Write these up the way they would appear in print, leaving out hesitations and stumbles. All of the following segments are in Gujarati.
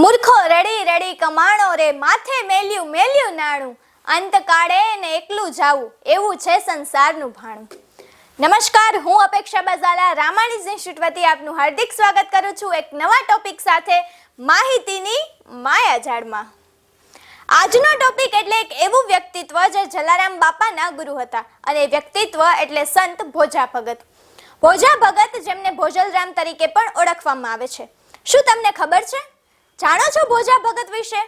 મૂર્ખો રડી રડી કમાણો રે, માથે મેલ્યું મેલ્યું નાણું, અંત કાળે ને એકલું જાવું, એવું છે સંસારનું ભાણું. નમસ્કાર, હું અપેક્ષા બઝાલા રામાણીઝ ઇન્સ્ટિટ્યૂટ વતી આપનું હાર્દિક સ્વાગત કરું છું એક નવા ટોપિક સાથે, માહિતીની માયાજાળમાં. આજનો ટોપિક એટલે એક એવું વ્યક્તિત્વ જે જલારામ બાપાના ગુરુ હતા, અને વ્યક્તિત્વ એટલે સંત ભોજા ભગત. ભોજા ભગત જેમને ભોજલરામ તરીકે પણ ઓળખવામાં આવે છે. શું તમને ખબર છે? જાણો છો ભોજા ભગત વિશે?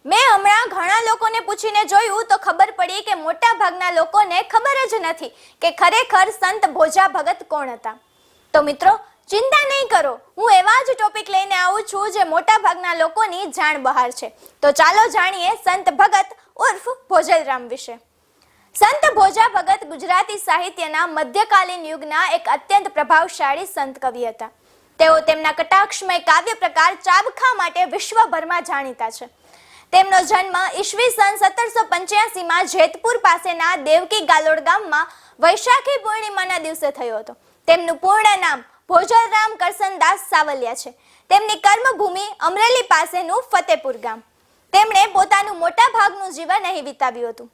મેં હમણાં ઘણા લોકોને પૂછીને જોયું તો ખબર પડી કે મોટા ભાગના લોકોને ખબર જ નથી કે ખરેખર સંત ભોજા ભગત કોણ હતા. તો મિત્રો, ચિંતા નહીં કરો, હું એવા જ ટોપિક લઈને આવું છું જે મોટા ભાગના લોકોની જાણ બહાર છે. તો ચાલો જાણીએ સંત ભગત ઉર્ફ ભોજલરામ વિશે. સંત ભોજા ભગત ગુજરાતી સાહિત્યના મધ્યકાલીન યુગના એક અત્યંત પ્રભાવશાળી સંત કવિ હતા. તેઓ તેમના કટાક્ષમય કાવ્ય પ્રકાર ચાબખા માટે વિશ્વભરમાં જાણીતા છે. તેમનો જન્મ ઈસવીસન 1785માં જેતપુર પાસેના દેવકી ગાલોડ ગામમાં વૈશાખી પૂર્ણિમાના દિવસે થયો હતો. તેમનું પૂર્ણ નામ ભોજલરામ કરસનદાસ સાવલિયા છે. તેમની કર્મભૂમિ અમરેલી પાસેનું ફતેપુર ગામ. તેમણે પોતાનું મોટા ભાગનું જીવન અહીં વિતાવ્યું હતું.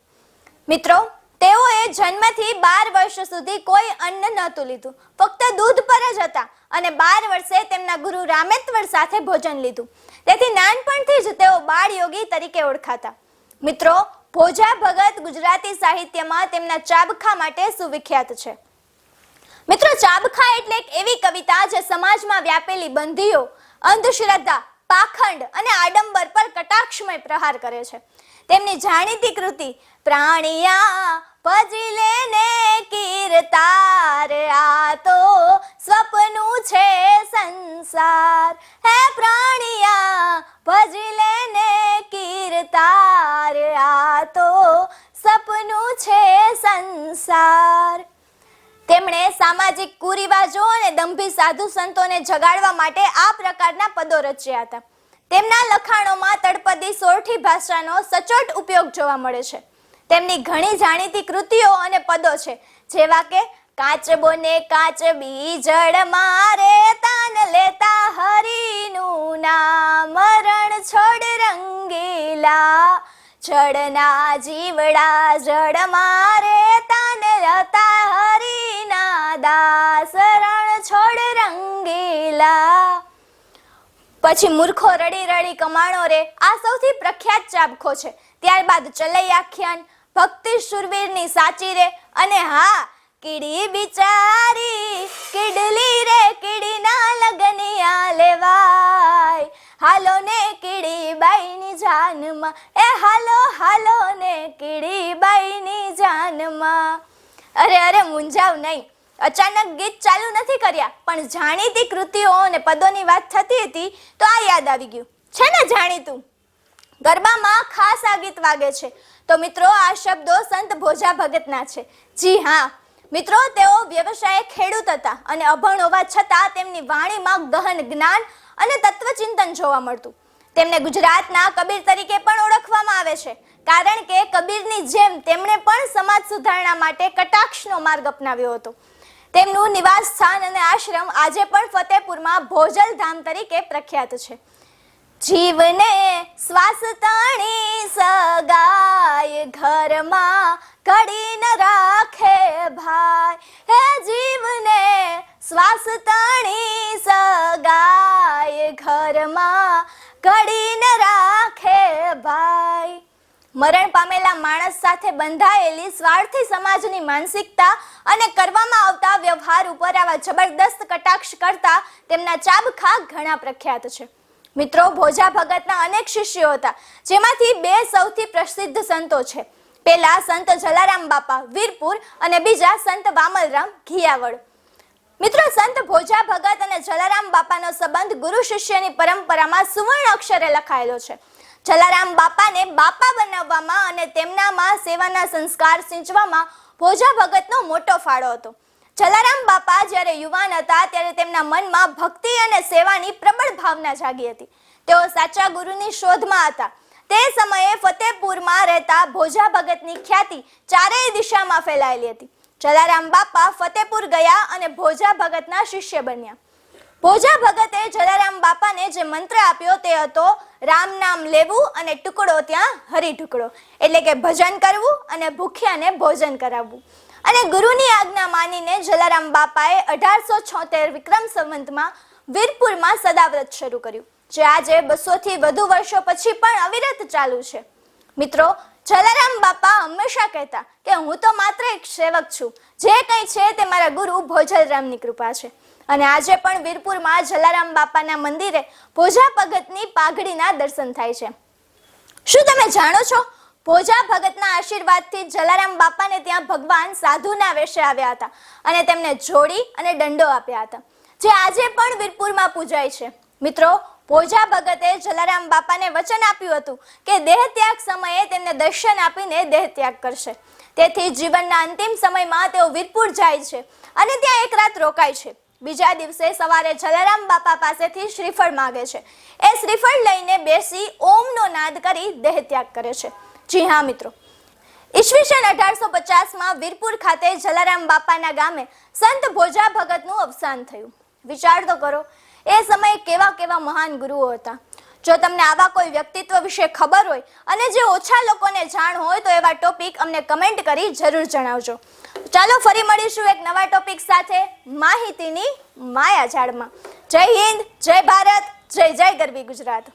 મિત્રો, તેઓએ જન્મથી 12 વર્ષ સુધી કોઈ અન્ન નહોતું લીધું, ફક્ત દૂધ પર જ હતા, અને 12 વર્ષે તેમના ગુરુ રામેશ્વર સાથે ભોજન લીધું. તેથી નાનપણથી જ તેઓ બાળયોગી તરીકે ઓળખાતા. મિત્રો, ભોજા ભગત ગુજરાતી સાહિત્યમાં તેમના ચાબખા માટે સુવિખ્યાત છે. મિત્રો, ચાબખા એટલે એક એવી કવિતા જે સમાજમાં વ્યાપેલી બંધીઓ, અંધશ્રદ્ધા, પાખંડ અને આડંબર પર કટાક્ષમય પ્રહાર કરે છે. તેમની જાણીતી કૃતિ પ્રાણિયા ભજી લેને કીર્તાર, આ તો સ્વપ્નું છે સંસાર. હે પ્રાણિયા ભજી લેને કીર્તાર, આ તો સ્વપ્નું છે સંસાર. તેમણે સામાજિક કુરિવાજો અને દંભી સાધુ સંતોને જગાડવા માટે આ પ્રકારના પદો રચ્યા હતા. તેમના લખાણોમાં તળપદી સોરઠી ભાષાનો સચોટ ઉપયોગ જોવા મળે છે. તેમની ઘણી જાણીતી કૃતિઓ અને પદો છે, જેવા કે કાચબો ને કાચબી જળ મારે, તાન લેતા હરિનું નામ, રણ છોડ રંગીલા, જળના જીવડા જળ મારે, તાન લેતા હરિના દાસ, રણ છોડ રંગીલા. પછી મૂર્ખો રડી રડી કમાણો રે, આ સૌથી પ્રખ્યાત ચાબખો છે. ત્યારબાદ ચલઈ આખ્યાન, ભક્તિ શુરવીરની સાચી રે, અને હા, કીડી બિચારી કીડલી રે, કીડીના લગનિયા લેવાય, હાલો ને કીડી બાઈની જાનમાં, એ હાલો હાલો ને કીડી બાઈની જાનમાં. અરે મૂંઝાવ નહીં, અચાનક ગીત ચાલુ નથી કર્યા, પણ જાણીતી કૃતિઓ અને પદોની વાત થતી હતી તો આ યાદ આવી ગયું છે ને જાણીતું. ગરબામાં ખાસ આ ગીત વાગે છે. તો મિત્રો, આ શબ્દો સંત ભોજા ભગતના છે. જી હા મિત્રો, તેઓ વ્યવસાયે ખેડૂત હતા, અને અભણ હોવા છતાં તેમની વાણીમાં ગહન જ્ઞાન અને તત્વચિંતન જોવા મળતું. તેમને ગુજરાતના કબીર તરીકે પણ ઓળખવામાં આવે છે, કારણ કે કબીરની જેમ તેમણે પણ સમાજ સુધારણા માટે કટાક્ષનો માર્ગ અપનાવ્યો હતો. તેમનું નિવાસ સ્થાન અને આશ્રમ આજે પણ ફતેપુરમાં ભોજલધામ તરીકે પ્રખ્યાત છે. જીવને શ્વાસ તાણી સગાય, ઘરમાં ઘડી ન રાખે ભાઈ, હે જીવને શ્વાસ તાણી સગાય, ઘરમાં ઘડી ન રાખે ભાઈ. મરણ પામેલા માણસ સાથે બંધાયેલી સ્વાર્થી સમાજની માનસિકતા અને કરવામાં આવતા વ્યવહાર ઉપર આવા જબરદસ્ત કટાક્ષ કરતા તેમના ચાબખા ઘણા પ્રખ્યાત છે. મિત્રો, ભોજા ભગતના અનેક શિષ્યો હતા, જેમાંથી 2 સૌથી પ્રસિદ્ધ સંતો છે. પહેલા સંત જલારામ બાપા વીરપુર, અને બીજા સંત વામલરામ ઘિયાવડ. મિત્રો, સંત ભોજા ભગત અને જલારામ બાપાનો સંબંધ ગુરુ શિષ્યની પરંપરામાં સુવર્ણ અક્ષરે લખાયેલો છે. જલારામ બાપાને બાપા બનાવવામાં અને તેમનામાં સેવાના સંસ્કાર સિંચવામાં ભોજા ભગતનો મોટો ફાળો હતો. જલારામ બાપા જ્યારે યુવાન હતા ત્યારે તેમના મનમાં ભક્તિ અને સેવાની પ્રબળ ભાવના જાગી હતી. તેઓ સાચા ગુરુની શોધમાં હતા. તે સમયે ફતેપુરમાં રહેતા ભોજા ભગતની ખ્યાતિ ચારેય દિશામાં ફેલાયેલી હતી. જલારામ બાપા ફતેપુર ગયા અને ભોજા ભગતના શિષ્ય બન્યા. ભોજા ભગતે જલારામ બાપાને જે મંત્ર આપ્યો તે હતો રામ નામ લેવું અને ટુકડો ત્યાં હરી ટુકડો, એટલે કે ભજન કરવું અને ભૂખ્યાને ભોજન કરાવવું. અને ગુરુની આજ્ઞા માનીને જલારામ બાપાએ 1876 વિક્રમ સંવતમાં વીરપુરમાં સદાવ્રત શરૂ કર્યું, જે આજે 200 થી વધુ વર્ષો પછી પણ અવિરત ચાલુ છે. મિત્રો, જલારામ બાપા હંમેશા કહેતા કે હું તો માત્ર એક સેવક છું, જે કંઈ છે તે મારા ગુરુ ભોજરામની કૃપા છે. અને આજે પણ વીરપુરમાં જલારામ બાપાના મંદિરે ભોજા ભગતની પાઘડીના દર્શન થાય છે. શું તમે જાણો છો, ભોજા ભગતના આશીર્વાદથી જલારામ બાપાને ત્યાં ભગવાન સાધુના વેશે આવ્યા હતા અને તેમને જોડી અને દંડો આપ્યા હતા, જે આજે પણ વીરપુરમાં પૂજાય છે. મિત્રો, ભોજા ભગતે જલારામ બાપાને વચન આપ્યું હતું કે દેહ ત્યાગ સમયે તેમને દર્શન આપીને દેહ ત્યાગ કરશે. તેથી જીવનના અંતિમ સમયમાં તેઓ વીરપુર જાય છે અને ત્યાં એક રાત રોકાય છે. બીજા દિવસે સવારે જલારામ બાપા પાસેથી શ્રીફળ માંગે છે. એ શ્રીફળ લઈને બેસી ઓમનો નાદ કરી દેહ ત્યાગ કરે છે. જી હા મિત્રો, ઈસવીસન 1850માં વીરપુર ખાતે જલારામ બાપાના ગામે સંત ભોજા ભગતનું અવસાન થયું. વિચાર તો કરો, એ સમયે કેવા કેવા મહાન ગુરુઓ હતા. જો તમને આવા કોઈ વ્યક્તિત્વ વિશે ખબર હોય અને જે ઓછા લોકોને જાણ હોય તો એવા ટોપિક અમને કમેન્ટ કરી જરૂર જણાવજો. ચાલો ફરી મળીશું એક નવા ટોપિક સાથે માહિતીની માયાજાળમાં. જય હિન્દ, જય ભારત, જય જય ગરવી ગુજરાત.